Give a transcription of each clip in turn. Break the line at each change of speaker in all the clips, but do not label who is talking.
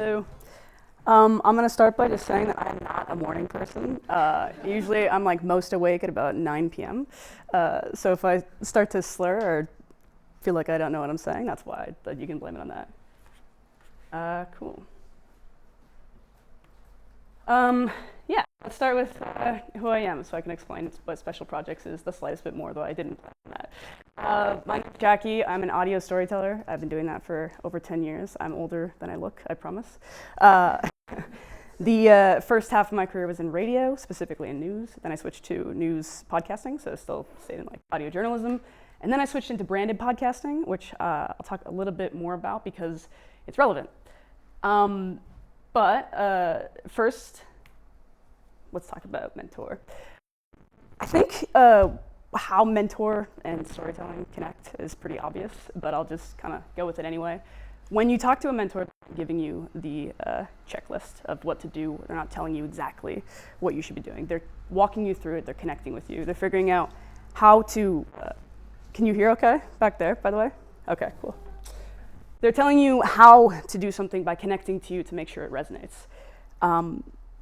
So I'm going to start by just saying that I'm not a morning person. Usually I'm like most awake at about 9 p.m. So if I start to slur or feel like I don't know what I'm saying, that's why, but you can blame it on that. Cool. Yeah, let's start with who I am so I can explain what Special Projects is the slightest bit more, though I didn't plan on that. My name's Jackie. I'm an audio storyteller. I've been doing that for over 10 years. I'm older than I look, I promise. The first half of my career was in radio, specifically in news. Then I switched to news podcasting, so I still stayed in like audio journalism. And then I switched into branded podcasting, which I'll talk a little bit more about because it's relevant. But first, let's talk about mentor. I think how mentor and storytelling connect is pretty obvious, but I'll just kind of go with it anyway. When you talk to a mentor, they're giving you the checklist of what to do. They're not telling you exactly what you should be doing. They're walking you through it. They're connecting with you. They're figuring out how to, can you hear okay back there, by the way? Okay, cool. They're telling you how to do something by connecting to you to make sure it resonates.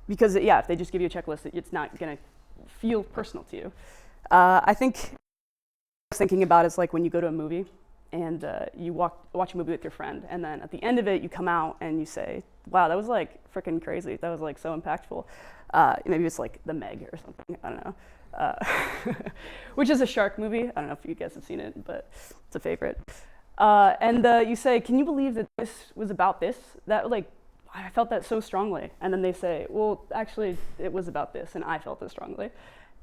Because yeah, if they just give you a checklist, it's not gonna feel personal to you. I think what I was thinking about is like when you go to a movie and you watch a movie with your friend, and then at the end of it, you come out and you say, wow, that was like freaking crazy. That was like so impactful. Maybe it's like The Meg or something, I don't know. Which is a shark movie. I don't know if you guys have seen it, but it's a favorite. And you say, can you believe that this was about this? That like, I felt that so strongly. And then they say, well, actually, it was about this, and I felt it strongly.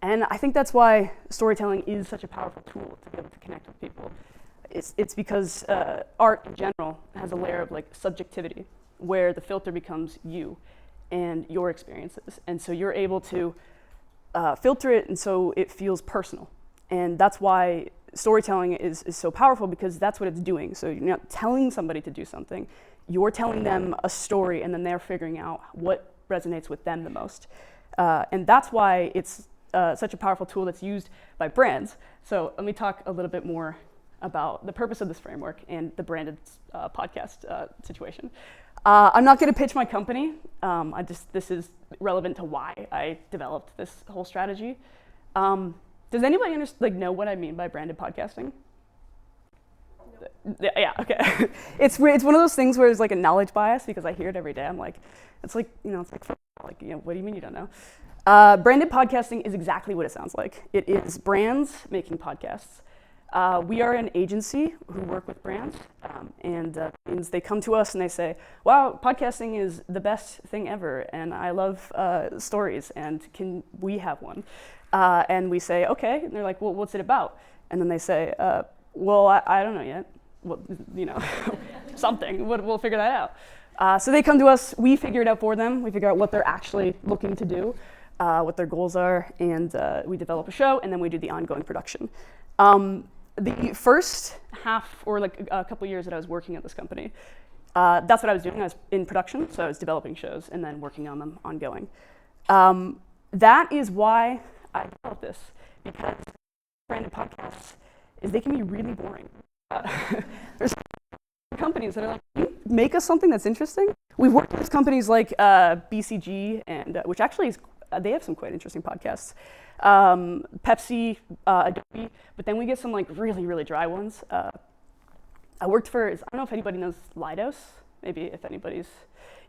And I think that's why storytelling is such a powerful tool to be able to connect with people. It's because art in general has a layer of like subjectivity, where the filter becomes you and your experiences. And so you're able to filter it, and so it feels personal. And that's why storytelling is so powerful, because that's what it's doing. So you're not telling somebody to do something, you're telling them a story, and then they're figuring out what resonates with them the most. And that's why it's such a powerful tool that's used by brands. So let me talk a little bit more about the purpose of this framework and the branded podcast situation. I'm not going to pitch my company. This is relevant to why I developed this whole strategy. Does anybody know what I mean by branded podcasting? No. Yeah, okay. It's one of those things where there's like a knowledge bias, because I hear it every day. I'm like, it's like, what do you mean you don't know? Branded podcasting is exactly what it sounds like. It is brands making podcasts. We are an agency who work with brands, and they come to us and they say, wow, podcasting is the best thing ever, and I love stories, and can we have one? And we say, okay, and they're like, well, what's it about? And then they say, well, I don't know yet. Well, something, we'll figure that out. So they come to us, we figure it out for them, we figure out what they're actually looking to do, what their goals are, and we develop a show, and then we do the ongoing production. The first half, or like a couple years that I was working at this company, that's what I was doing. I was in production, so I was developing shows and then working on them ongoing. That is why I developed this, because branded podcasts is they can be really boring. There's companies that are like, can you make us something that's interesting? We've worked with companies like BCG, and which actually is, they have some quite interesting podcasts. Pepsi, Adobe, but then we get some like really, really dry ones. I worked for, I don't know if anybody knows Leidos, maybe if anybody's,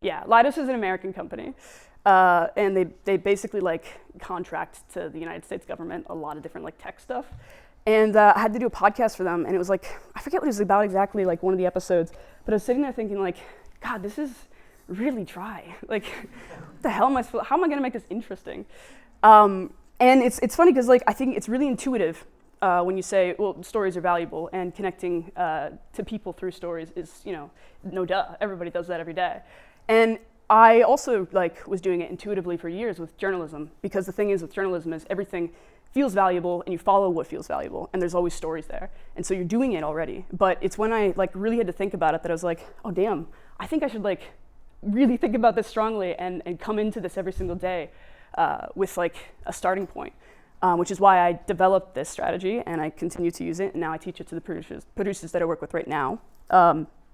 yeah, Leidos is an American company, and they basically like contract to the United States government a lot of different like tech stuff. And I had to do a podcast for them, and it was like, I forget what it was about exactly, like one of the episodes, but I was sitting there thinking like, God, this is really dry. Like, what the hell how am I gonna make this interesting? And it's funny because like I think it's really intuitive when you say, well, stories are valuable, and connecting to people through stories is, no duh. Everybody does that every day. And I also like was doing it intuitively for years with journalism, because the thing is with journalism is everything feels valuable, and you follow what feels valuable, and there's always stories there. And so you're doing it already. But it's when I like really had to think about it that I was like, oh damn, I think I should like really think about this strongly and come into this every single day with like a starting point, which is why I developed this strategy, and I continue to use it, and now I teach it to the producers that I work with right now.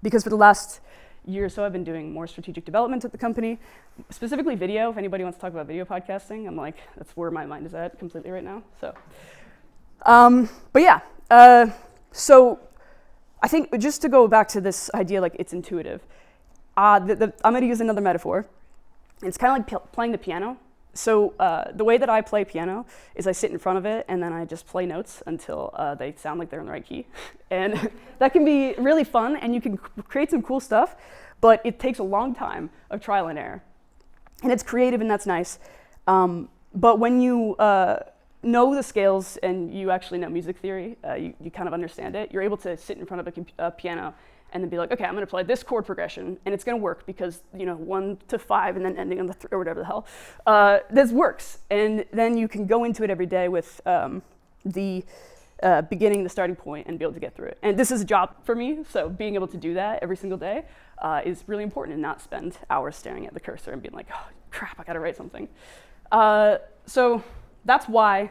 Because for the last year or so, I've been doing more strategic development at the company, specifically video. If anybody wants to talk about video podcasting, I'm like, that's where my mind is at completely right now. So, but yeah, so I think just to go back to this idea, like it's intuitive, I'm going to use another metaphor. It's kind of like playing the piano. So the way that I play piano is I sit in front of it and then I just play notes until they sound like they're in the right key. And that can be really fun and you can create some cool stuff, but it takes a long time of trial and error. And it's creative and that's nice. But when you know the scales and you actually know music theory, you kind of understand it, you're able to sit in front of a piano and then be like, okay, I'm gonna play this chord progression, and it's gonna work because 1 to 5 and then ending on the 3 or whatever the hell. This works, and then you can go into it every day with the beginning, the starting point, and be able to get through it. And this is a job for me, so being able to do that every single day is really important, and not spend hours staring at the cursor and being like, oh crap, I gotta write something. So that's why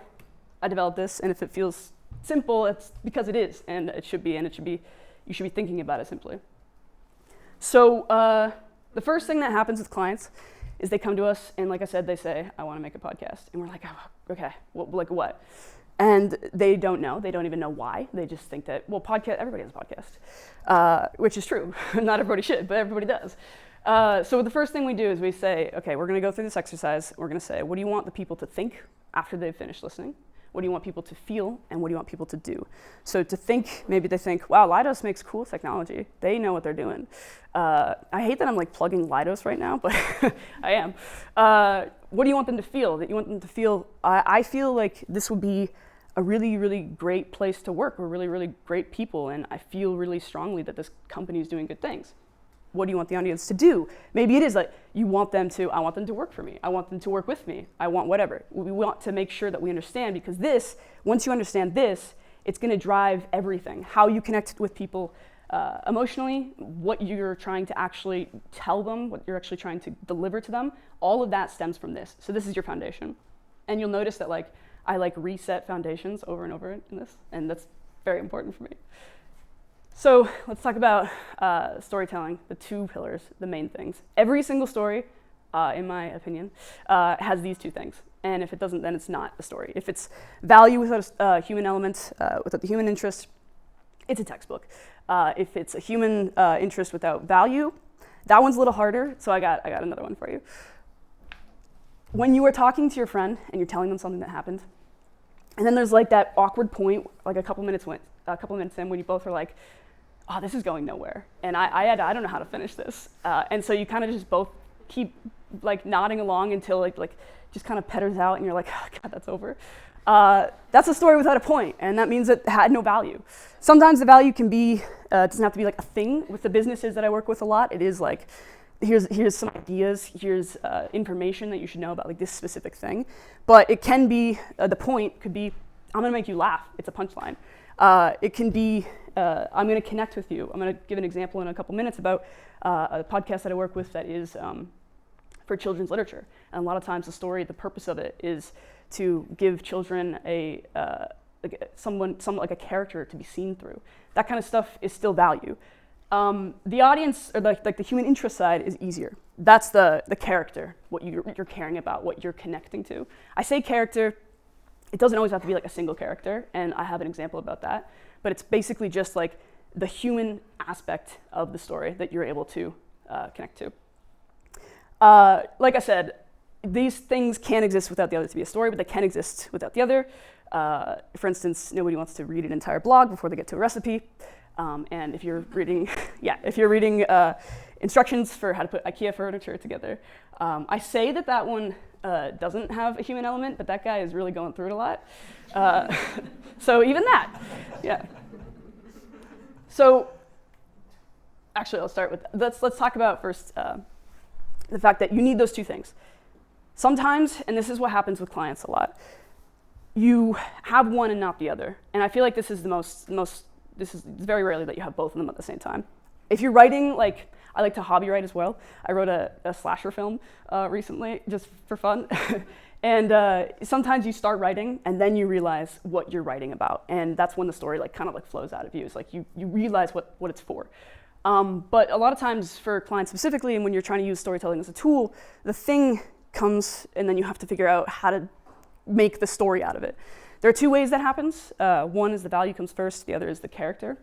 I developed this, and if it feels simple, it's because it is, and it should be, you should be thinking about it simply. So the first thing that happens with clients is they come to us and like I said, they say, I want to make a podcast. And we're like, oh, okay, well, like what? And they don't know. They don't even know why. They just think that, well, everybody has a podcast, which is true. Not everybody should, but everybody does. So the first thing we do is we say, okay, we're going to go through this exercise. We're going to say, what do you want the people to think after they've finished listening? What do you want people to feel, and what do you want people to do? So to think, maybe they think, wow, Leidos makes cool technology. They know what they're doing. I hate that I'm like plugging Leidos right now, but I am. What do you want them to feel? That you want them to feel, I feel like this would be a really, really great place to work. We're really, really great people, and I feel really strongly that this company is doing good things. What do you want the audience to do? Maybe it is like, I want them to work for me. I want them to work with me. I want whatever. We want to make sure that we understand, because once you understand this, it's gonna drive everything. How you connect with people emotionally, what you're trying to actually tell them, what you're actually trying to deliver to them, all of that stems from this. So this is your foundation. And you'll notice that I reset foundations over and over in this, and that's very important for me. So let's talk about storytelling, the 2 pillars, the main things. Every single story, in my opinion, has these 2 things. And if it doesn't, then it's not a story. If it's value without a human element, without the human interest, it's a textbook. If it's a human interest without value, that one's a little harder, so I got another one for you. When you are talking to your friend and you're telling them something that happened, and then there's like that awkward point, like a couple minutes in, when you both are like, oh, this is going nowhere, and I don't know how to finish this. And so you kind of just both keep like nodding along until like just kind of petters out, and you're like, oh God, that's over. That's a story without a point, and that means it had no value. Sometimes the value can be, it doesn't have to be like a thing. With the businesses that I work with a lot, it is like, here's some ideas, here's information that you should know about like this specific thing. But it can be, the point could be, I'm gonna make you laugh, it's a punchline. It can be, I'm going to connect with you. I'm going to give an example in a couple minutes about a podcast that I work with that is for children's literature. And a lot of times the purpose of it is to give children like a character to be seen through. That kind of stuff is still value. The audience, or like the human interest side, is easier. That's the character, what you're caring about, what you're connecting to. I say character. It doesn't always have to be like a single character, and I have an example about that, but it's basically just like the human aspect of the story that you're able to connect to. Like I said, these things can't exist without the other to be a story, but they can exist without the other. For instance, nobody wants to read an entire blog before they get to a recipe, and if you're reading, instructions for how to put IKEA furniture together, I say that one doesn't have a human element, but that guy is really going through it a lot. So even that, yeah. So actually, I'll start with, let's talk about first the fact that you need those 2 things. Sometimes, and this is what happens with clients a lot, you have one and not the other. And I feel like this is this is very rarely that you have both of them at the same time. If you're writing, like, I like to hobby write as well. I wrote a slasher film recently, just for fun. And sometimes you start writing, and then you realize what you're writing about. And that's when the story kind of flows out of you. It's like you realize what it's for. But a lot of times for clients specifically, and when you're trying to use storytelling as a tool, the thing comes and then you have to figure out how to make the story out of it. There are two ways that happens. One is the value comes first, the other is the character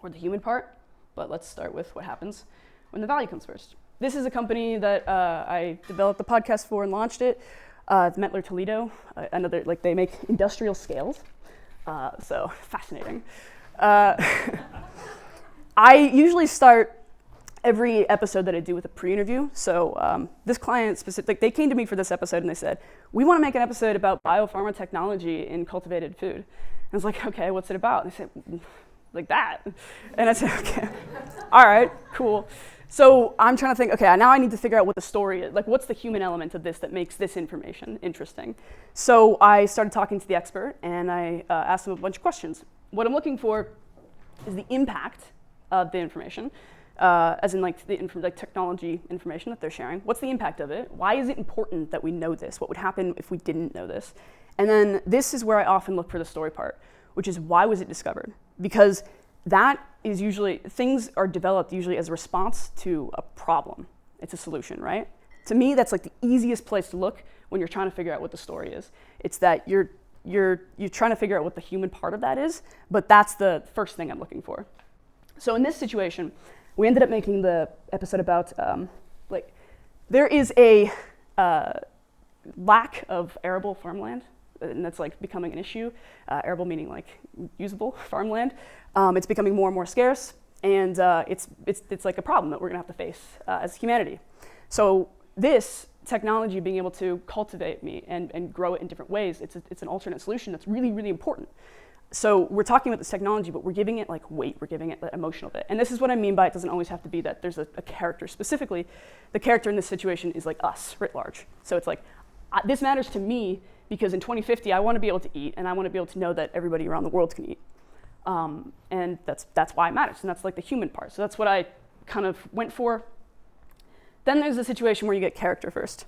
or the human part. But let's start with what happens when the value comes first. This is a company that I developed the podcast for and launched it. It's Mettler Toledo. Another, like, they make industrial scales. So fascinating. I usually start every episode that I do with a pre-interview. So this client specific, they came to me for this episode and they said, we want to make an episode about biopharma technology in cultivated food. And I was like, okay, what's it about? And they said, like that. And I said, okay, all right, cool. So I'm trying to think, okay, now I need to figure out what the story is. Like, what's the human element of this that makes this information interesting? So I started talking to the expert and I asked him a bunch of questions. What I'm looking for is the impact of the information, as in like the technology information that they're sharing. What's the impact of it? Why is it important that we know this? What would happen if we didn't know this? And then this is where I often look for the story part, which is why was it discovered? Because that is usually, things are developed usually as a response to a problem. It's a solution, right? To me, that's like the easiest place to look when you're trying to figure out what the story is. It's that you're trying to figure out what the human part of that is, but that's the first thing I'm looking for. So in this situation, we ended up making the episode about, there is a lack of arable farmland, and that's like becoming an issue. Arable meaning like usable farmland. It's becoming more and more scarce, and it's like a problem that we're gonna have to face as humanity. So this technology, being able to cultivate meat and grow it in different ways, it's an alternate solution that's really, really important. So we're talking about this technology, but we're giving it like weight, we're giving it the emotional bit. And this is what I mean by it doesn't always have to be that there's a character specifically. The character in this situation is like us, writ large. So it's like, this matters to me because in 2050, I want to be able to eat, and I want to be able to know that everybody around the world can eat. And that's why it matters, and that's like the human part. So that's what I kind of went for. Then there's a situation where you get character first.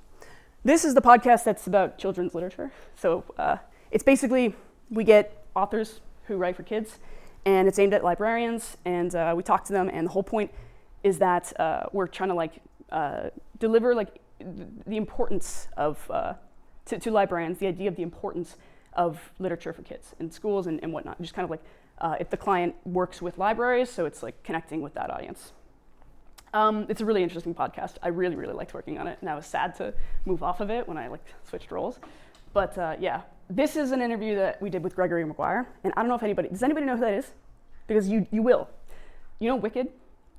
This is the podcast that's about children's literature. So it's basically, we get authors who write for kids, and it's aimed at librarians, and we talk to them, and the whole point is that we're trying to like deliver like the importance of to librarians, the idea of the importance of literature for kids in schools and whatnot. Just kind of like if the client works with libraries, so it's like connecting with that audience. It's a really interesting podcast. I really, really liked working on it, and I was sad to move off of it when I like switched roles. But yeah, this is an interview that we did with Gregory Maguire, and I don't know if does anybody know who that is? Because you will. You know Wicked,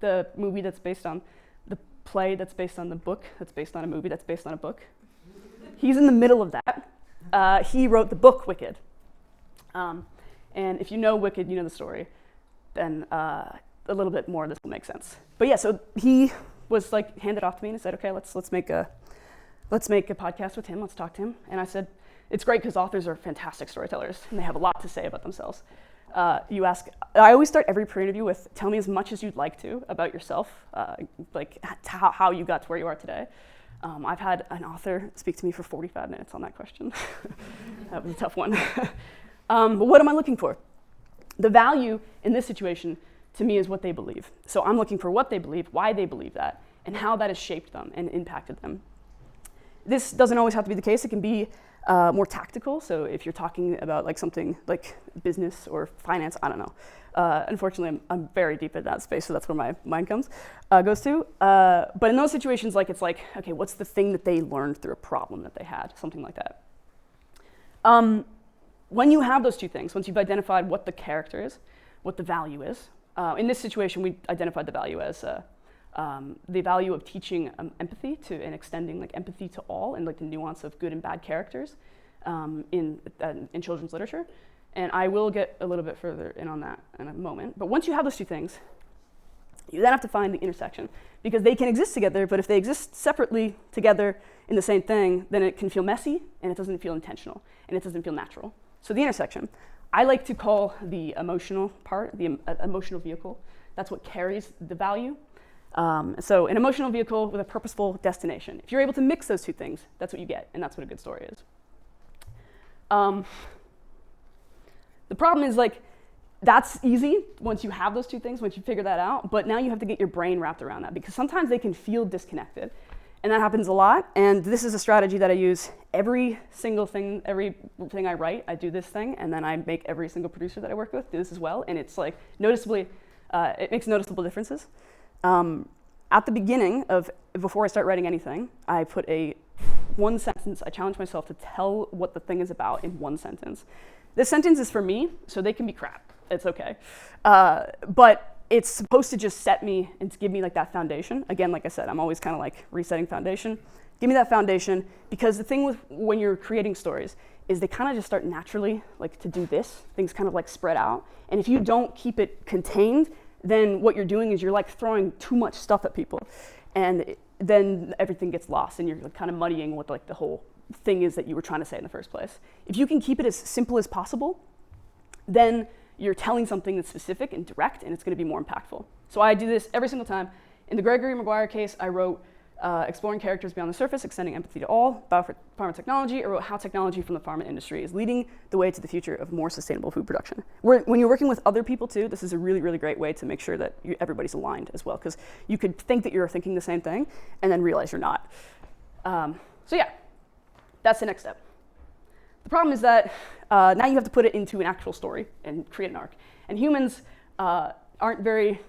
the movie that's based on the play that's based on the book, that's based on a movie that's based on a book? He's in the middle of that. He wrote the book Wicked. And if you know Wicked, you know the story, then a little bit more of this will make sense. But yeah, so he was like handed off to me and said, okay, let's make a podcast with him, let's talk to him. And I said, it's great because authors are fantastic storytellers and they have a lot to say about themselves. I always start every pre-interview with, tell me as much as you'd like to about yourself, like how you got to where you are today. I've had an author speak to me for 45 minutes on that question. That was a tough one. But what am I looking for? The value in this situation, to me, is what they believe. So I'm looking for what they believe, why they believe that, and how that has shaped them and impacted them. This doesn't always have to be the case. It can be more tactical. So if you're talking about like something like business or finance, I don't know. Unfortunately, I'm very deep in that space, so that's where my mind goes to. But in those situations, like it's like, okay, what's the thing that they learned through a problem that they had, something like that. When you have those two things, once you've identified what the character is, what the value is, in this situation, we identified the value as the value of teaching empathy to and extending like empathy to all and like the nuance of good and bad characters in children's literature. And I will get a little bit further in on that in a moment. But once you have those two things, you then have to find the intersection because they can exist together, but if they exist separately together in the same thing, then it can feel messy and it doesn't feel intentional and it doesn't feel natural. So the intersection, I like to call the emotional part, the emotional vehicle. That's what carries the value. So an emotional vehicle with a purposeful destination. If you're able to mix those two things, that's what you get, and that's what a good story is. The problem is like That's easy once you have those two things, once you figure that out, but now you have to get your brain wrapped around that, because sometimes they can feel disconnected, and that happens a lot. And this is a strategy that I use every single thing, everything I write, I do this thing, and then I make every single producer that I work with do this as well, and it's like noticeably, it makes noticeable differences. At the beginning before I start writing anything, I put one sentence, I challenge myself to tell what the thing is about in one sentence. This sentence is for me, so they can be crap. It's okay. But it's supposed to just set me and to give me like that foundation. Again, like I said, I'm always kind of like resetting foundation. Give me that foundation, because the thing with when you're creating stories is they kind of just start naturally like to do this. Things kind of like spread out. And if you don't keep it contained, then what you're doing is you're like throwing too much stuff at people. And then everything gets lost, and you're kind of muddying what like the whole thing is that you were trying to say in the first place. If you can keep it as simple as possible, then you're telling something that's specific and direct, and it's going to be more impactful. So I do this every single time. In the Gregory Maguire case, I wrote Exploring Characters Beyond the Surface, Extending Empathy to All, about pharma technology. I wrote How Technology from the Pharma Industry is Leading the Way to the Future of More Sustainable Food Production. When you're working with other people too, this is a really, really great way to make sure that everybody's aligned as well, because you could think that you're thinking the same thing and then realize you're not. So yeah, that's the next step. The problem is that now you have to put it into an actual story and create an arc. And humans aren't very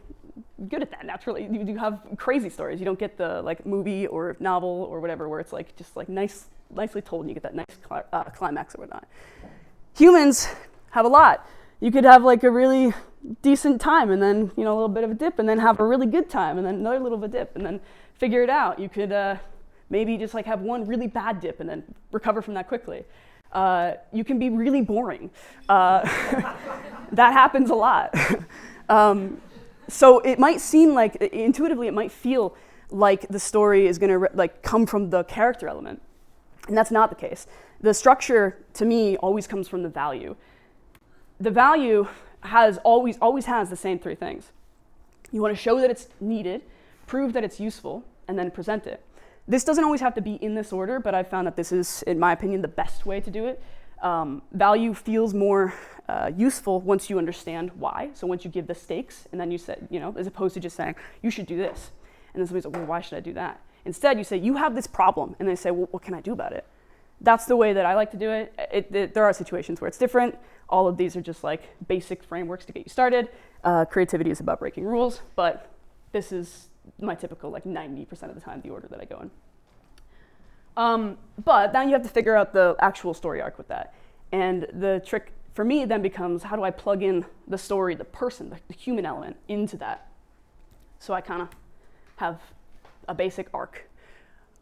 good at that naturally. You have crazy stories. You don't get the like movie or novel or whatever where it's like just like nicely told and you get that nice climax or whatnot. Humans have a lot. You could have like a really decent time and then a little bit of a dip, and then have a really good time and then another little bit of a dip, and then figure it out. You could maybe just like have one really bad dip and then recover from that quickly. You can be really boring. That happens a lot. So it might seem like, intuitively, it might feel like the story is going to come from the character element, and that's not the case. The structure, to me, always comes from the value. The value always has the same three things. You want to show that it's needed, prove that it's useful, and then present it. This doesn't always have to be in this order, but I've found that this is, in my opinion, the best way to do it. Value feels more useful once you understand why. So once you give the stakes, and then you say, as opposed to just saying, you should do this. And then somebody's like, well, why should I do that? Instead, you say, you have this problem. And they say, well, what can I do about it? That's the way that I like to do it. There are situations where it's different. All of these are just like basic frameworks to get you started. Creativity is about breaking rules, but this is my typical 90% of the time the order that I go in. But now you have to figure out the actual story arc with that. And the trick for me then becomes, how do I plug in the story, the person, the human element into that? So I kind of have a basic arc.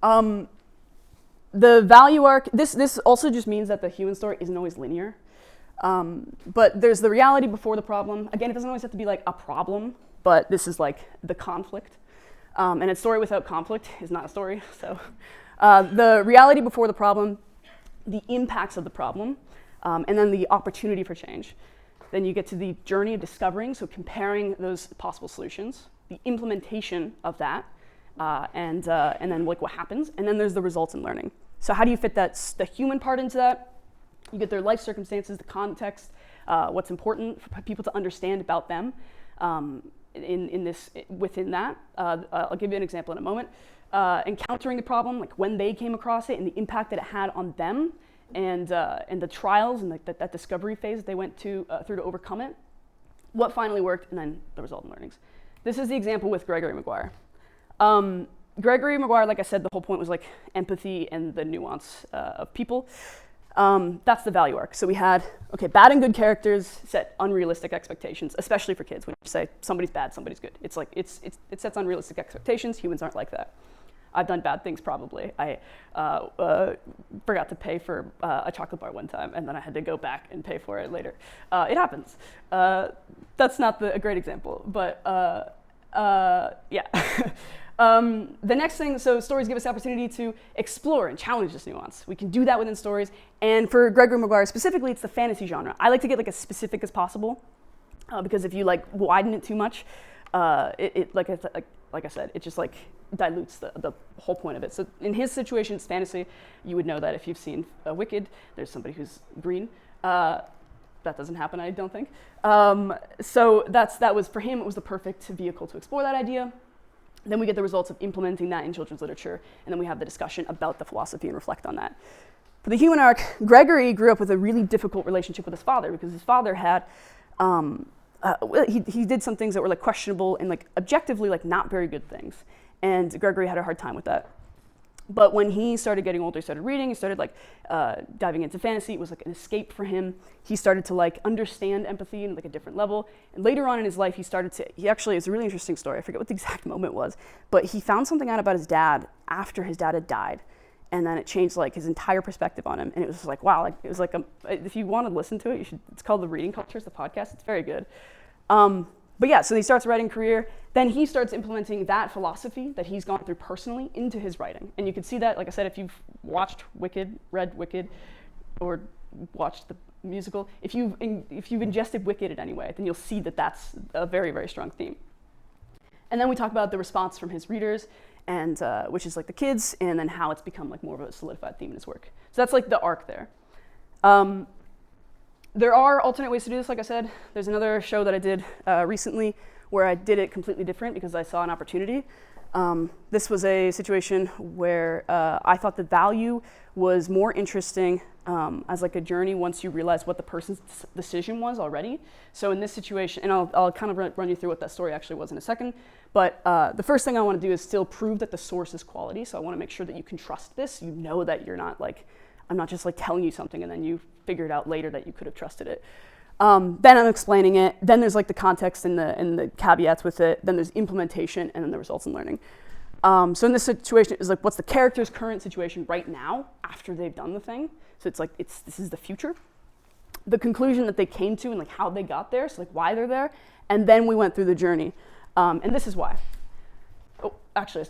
The value arc, this also just means that the human story isn't always linear. But there's the reality before the problem. Again, it doesn't always have to be like a problem, but this is like the conflict. And a story without conflict is not a story. So the reality before the problem, the impacts of the problem, and then the opportunity for change. Then you get to the journey of discovering, so comparing those possible solutions, the implementation of that, and then like what happens, and then there's the results and learning. So how do you fit the human part into that? You get their life circumstances, the context, what's important for people to understand about them. Within that, I'll give you an example in a moment. Encountering the problem, like when they came across it and the impact that it had on them, and the trials and that discovery phase they went through to overcome it. What finally worked, and then the result and learnings. This is the example with Gregory Maguire. Gregory Maguire, like I said, the whole point was like empathy and the nuance of people. That's the value arc. So we had, bad and good characters set unrealistic expectations, especially for kids. When you say somebody's bad, somebody's good. It's like, it sets unrealistic expectations. Humans aren't like that. I've done bad things probably. I forgot to pay for a chocolate bar one time, and then I had to go back and pay for it later. It happens. That's not a great example, but yeah. The next thing, so stories give us the opportunity to explore and challenge this nuance. We can do that within stories. And for Gregory Maguire specifically, it's the fantasy genre. I like to get like as specific as possible because if you like widen it too much, like I said, it just like dilutes the whole point of it. So in his situation, it's fantasy. You would know that if you've seen Wicked. There's somebody who's green. that doesn't happen, I don't think. So that was, for him, it was the perfect vehicle to explore that idea. Then we get the results of implementing that in children's literature, and then we have the discussion about the philosophy and reflect on that. For the human arc, Gregory grew up with a really difficult relationship with his father because his father had, he did some things that were like questionable and like objectively like not very good things, and Gregory had a hard time with that. But when he started getting older, he started reading, he started like diving into fantasy. It was like an escape for him. He started to like understand empathy in like a different level. And later on in his life, he actually, it's a really interesting story. I forget what the exact moment was, but he found something out about his dad after his dad had died. And then it changed like his entire perspective on him. And it was like, wow, like it was like, if you want to listen to it, it's called The Reading Culture, it's the podcast, it's very good. But yeah, so he starts writing career, then he starts implementing that philosophy that he's gone through personally into his writing. And you can see that, like I said, if you've watched Wicked, read Wicked, or watched the musical, if you've ingested Wicked in any way, then you'll see that that's a very, very strong theme. And then we talk about the response from his readers, and which is like the kids, and then how it's become like more of a solidified theme in his work. So that's like the arc there. There are alternate ways to do this, like I said. There's another show that I did recently where I did it completely different because I saw an opportunity. This was a situation where I thought the value was more interesting as like a journey once you realize what the person's decision was already. So in this situation, and I'll kind of run you through what that story actually was in a second, but the first thing I want to do is still prove that the source is quality. So I want to make sure that you can trust this. You know that you're not like, I'm not just like telling you something and then you figure it out later that you could have trusted it. Then I'm explaining it. Then there's like the context and the caveats with it. Then there's implementation and then the results and learning. So in this situation, it's like, what's the character's current situation right now after they've done the thing? So it's like, this is the future. The conclusion that they came to and like how they got there, so like why they're there. And then we went through the journey. And this is why. Oh, actually,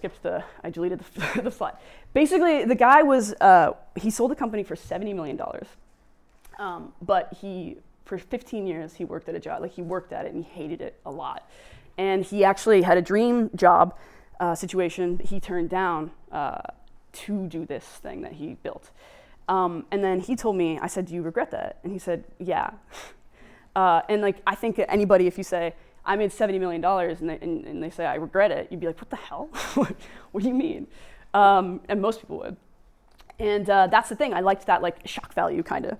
I deleted the slide. Basically, the guy was, he sold the company for $70 million. But for 15 years, he worked at a job, like he worked at it and he hated it a lot. And he actually had a dream job situation that he turned down to do this thing that he built. And then he told me, I said, do you regret that? And he said, yeah. And like, I think anybody, if you say, I made $70 million and they say, I regret it, you'd be like, what the hell? What do you mean? And most people would. And that's the thing, I liked that like shock value kind of.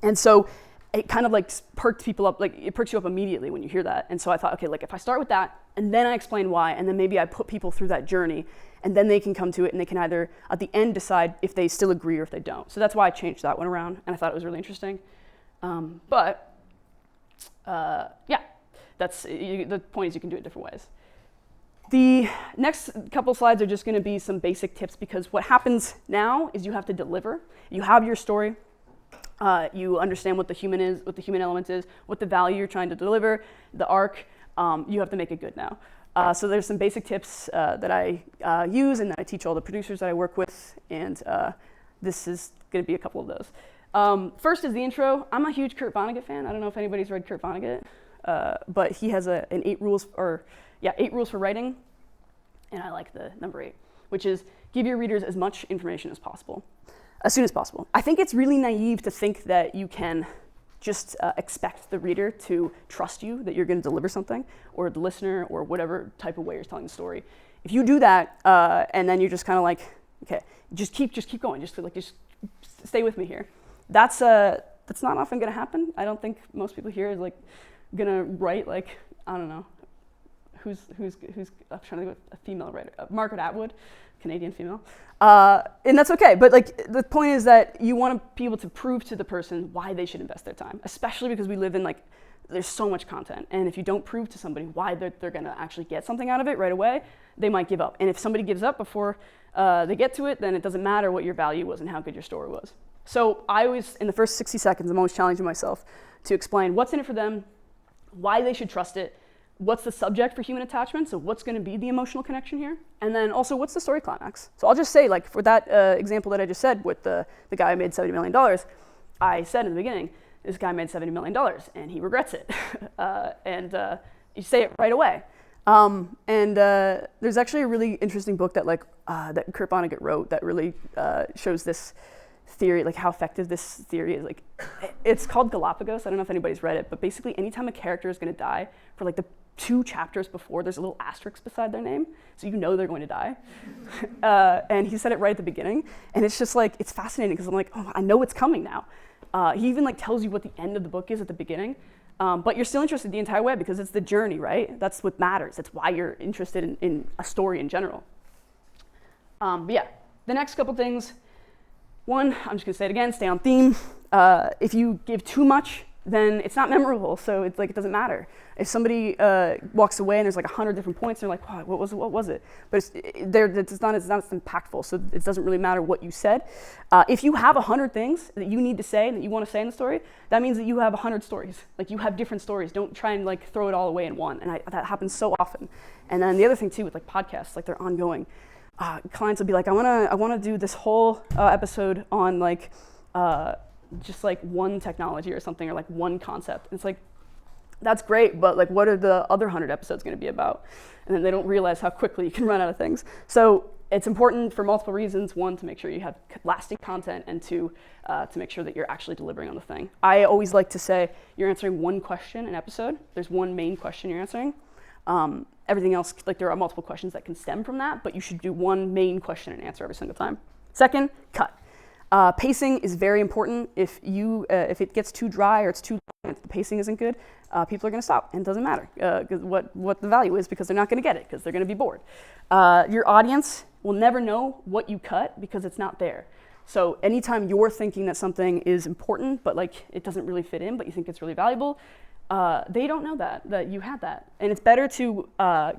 And so it kind of like perked people up, like it perks you up immediately when you hear that. And so I thought, okay, like if I start with that and then I explain why, and then maybe I put people through that journey and then they can come to it and they can either at the end decide if they still agree or if they don't. So that's why I changed that one around and I thought it was really interesting. Yeah, the point is you can do it different ways. The next couple slides are just gonna be some basic tips because what happens now is you have to deliver. You have your story. You understand what the human is, what the human element is, what the value you're trying to deliver, the arc. You have to make it good now. So there's some basic tips that I use and that I teach all the producers that I work with, and this is going to be a couple of those. First is the intro. I'm a huge Kurt Vonnegut fan. I don't know if anybody's read Kurt Vonnegut, but he has an 8 rules for writing, and I like the number 8, which is give your readers as much information as possible. As soon as possible. I think it's really naive to think that you can just expect the reader to trust you, that you're going to deliver something, or the listener, or whatever type of way you're telling the story. If you do that, and then you're just kind of like, okay, just keep going, just stay with me here. That's not often going to happen. I don't think most people here is like going to write like, I don't know, who's I'm trying to think of a female writer, Margaret Atwood, Canadian female. And that's okay, but like the point is that you want to be able to prove to the person why they should invest their time, especially because we live in like, there's so much content, and if you don't prove to somebody why they're going to actually get something out of it right away, they might give up. And if somebody gives up before they get to it, then it doesn't matter what your value was and how good your story was. So I always, in the first 60 seconds, I'm always challenging myself to explain what's in it for them, why they should trust it, what's the subject for human attachment, so what's going to be the emotional connection here, and then also what's the story climax. So I'll just say, like for that example that I just said with the guy who made $70 million, I said in the beginning, this guy made $70 million and he regrets it. And you say it right away. There's actually a really interesting book that that Kurt Vonnegut wrote that really shows this theory, like how effective this theory is. Like, it's called Galapagos. I don't know if anybody's read it, but basically anytime a character is going to die, for like the 2 chapters before, there's a little asterisk beside their name, so you know they're going to die. And he said it right at the beginning, and it's just like, it's fascinating because I'm like, oh, I know it's coming now. He even like tells you what the end of the book is at the beginning, but you're still interested the entire way because it's the journey, right? That's what matters. That's why you're interested in a story in general. But yeah, the next couple things. One, I'm just gonna say it again, stay on theme. If you give too much, then it's not memorable, so it's like it doesn't matter. If somebody walks away and there's like 100 different points, they're like, wow, what was it? But it's not as impactful, so it doesn't really matter what you said. If you have 100 things that you need to say and that you want to say in the story, that means that you have 100 stories. Like, you have different stories. Don't try and like throw it all away in one. And that happens so often. And then the other thing too with like podcasts, like they're ongoing. Clients will be like, I wanna do this whole episode on like just like one technology or something, or like one concept. And it's like, that's great, but like, what are the other 100 episodes going to be about? And then they don't realize how quickly you can run out of things. So it's important for multiple reasons. One, to make sure you have lasting content, and two, to make sure that you're actually delivering on the thing. I always like to say, you're answering one question an episode. There's one main question you're answering. Everything else, like, there are multiple questions that can stem from that, but you should do one main question and answer every single time. Second, cut. Pacing is very important. If it gets too dry or it's too long, if the pacing isn't good, people are going to stop, and it doesn't matter what the value is, because they're not going to get it, because they're going to be bored. Your audience will never know what you cut because it's not there. So anytime you're thinking that something is important, but like it doesn't really fit in, but you think it's really valuable, they don't know that you had that. And it's better to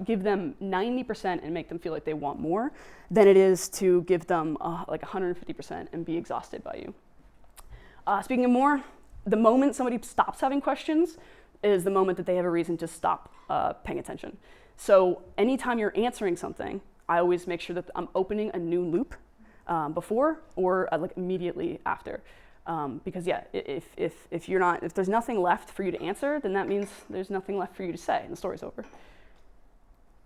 give them 90% and make them feel like they want more than it is to give them like 150% and be exhausted by you. Speaking of more, the moment somebody stops having questions is the moment that they have a reason to stop paying attention. So anytime you're answering something, I always make sure that I'm opening a new loop before or like immediately after. Because yeah, if there's nothing left for you to answer, then that means there's nothing left for you to say, and the story's over.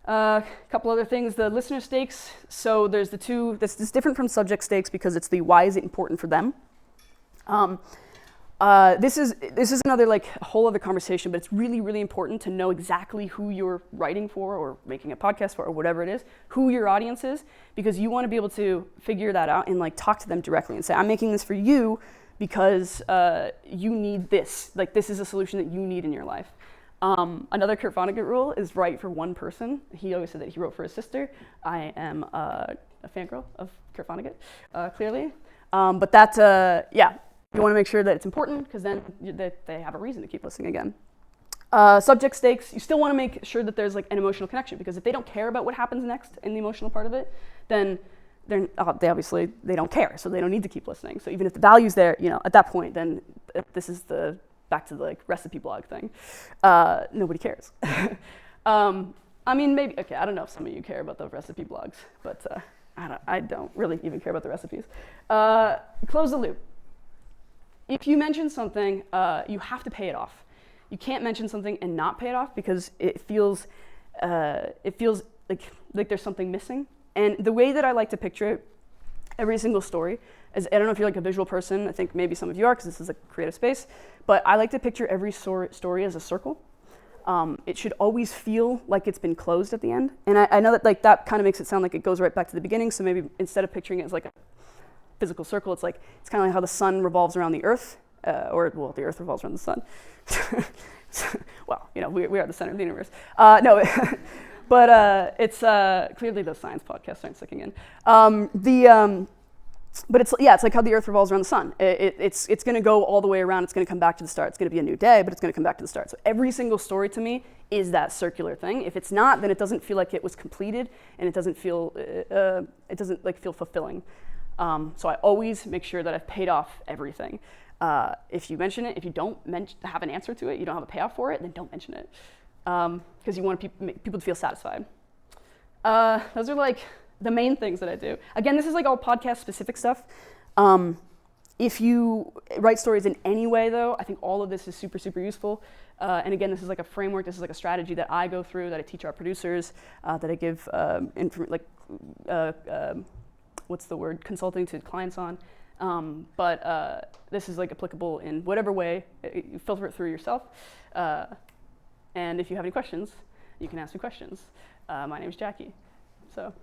A couple other things, the listener stakes. So there's the two. This is different from subject stakes because it's the why is it important for them. This is another like a whole other conversation, but it's really, really important to know exactly who you're writing for or making a podcast for or whatever it is, who your audience is, because you want to be able to figure that out and like talk to them directly and say, I'm making this for you because you need this. Like, this is a solution that you need in your life. Another Kurt Vonnegut rule is write for one person. He always said that he wrote for his sister. I am a fangirl of Kurt Vonnegut, clearly. But that, yeah, you want to make sure that it's important, because then they have a reason to keep listening again. Subject stakes, you still want to make sure that there's like an emotional connection, because if they don't care about what happens next in the emotional part of it, then they obviously don't care, so they don't need to keep listening. So even if the value's there, at that point, then this is back to the like recipe blog thing. Nobody cares. I mean, maybe, okay, I don't know if some of you care about the recipe blogs, but I don't really even care about the recipes. Close the loop. If you mention something, you have to pay it off. You can't mention something and not pay it off, because it feels like there's something missing. And the way that I like to picture it, every single story, is, I don't know if you're like a visual person, I think maybe some of you are, because this is a creative space, but I like to picture every story as a circle. It should always feel like it's been closed at the end. And I know that like that kind of makes it sound like it goes right back to the beginning, so maybe instead of picturing it as like a physical circle, it's kind of like how the sun revolves around the earth, the earth revolves around the sun. Well, we are the center of the universe. No, but it's clearly those science podcasts aren't sticking in. But it's like how the earth revolves around the sun. It's going to go all the way around. It's going to come back to the start. It's going to be a new day, but it's going to come back to the start. So every single story to me is that circular thing. If it's not, then it doesn't feel like it was completed, and it doesn't feel feel fulfilling. So I always make sure that I've paid off everything. If you mention it, if you don't have an answer to it, you don't have a payoff for it, then don't mention it, because you want people to feel satisfied. Those are like the main things that I do. Again, this is like all podcast specific stuff. If you write stories in any way, though, I think all of this is super, super useful. And again, this is like a framework. This is like a strategy that I go through, that I teach our producers, that I give what's the word, consulting to clients on. But this is like applicable in whatever way. You filter it through yourself. And if you have any questions, you can ask me questions. My name is Jackie. So.